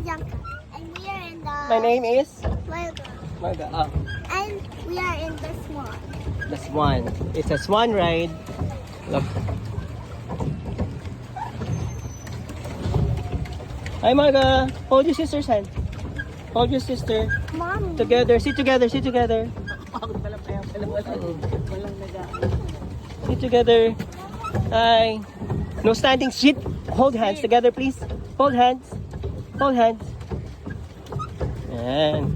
Bianca. And we are in the My name is Marga. Marga. Oh, And we are in the Swan. the Swan. It's a swan ride. Look. Hi, Marga. Hold your sister's hand. Hold your sister. Mom. Together. Sit together. Sit together. Sit together. Hi. No standing. Sit. Hold hands together, please. Hold hands. Hold hands. Yan.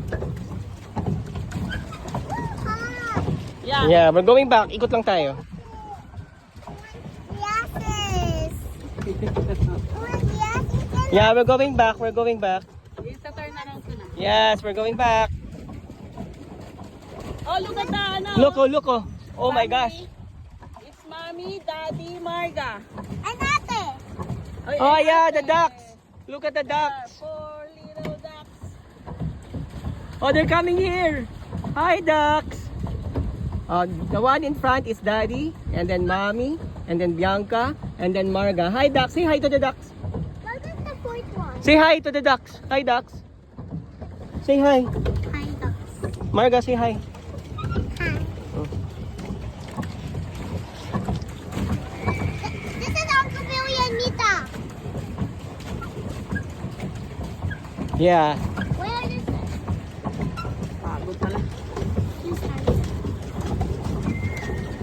Yeah, we're going back. Ikot lang tayo. Yes. Yeah, we're going back. We're going back. Yes, we're going back. Oh, look at the ano. Look, oh, look, oh. Oh my gosh. It's Mommy, Daddy, Marga. And ate. Oh yeah, the ducks. Look at the ducks. 4 little ducks. Oh, they're coming here. Hi, ducks. The one in front is Daddy, and then Mommy, and then Bianca, and then Marga. Hi, ducks. Say hi to the ducks. What is the fourth one? Say hi to the ducks. Hi, ducks. Say hi. Hi, ducks. Marga, say hi. Hi. Oh. This is Uncle Billy and Nita. Yeah. Where is it? Pagod pala. This side.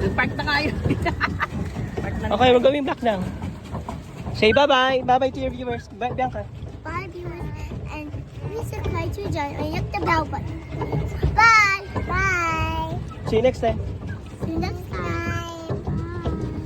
Nag-park na kayo. Park na. Okay, we're going back now. Say bye-bye. Bye-bye to your viewers. Bye, Bianca. Bye, viewers. And please subscribe to John and hit the bell button. Bye. Bye. See you next time. See you next time.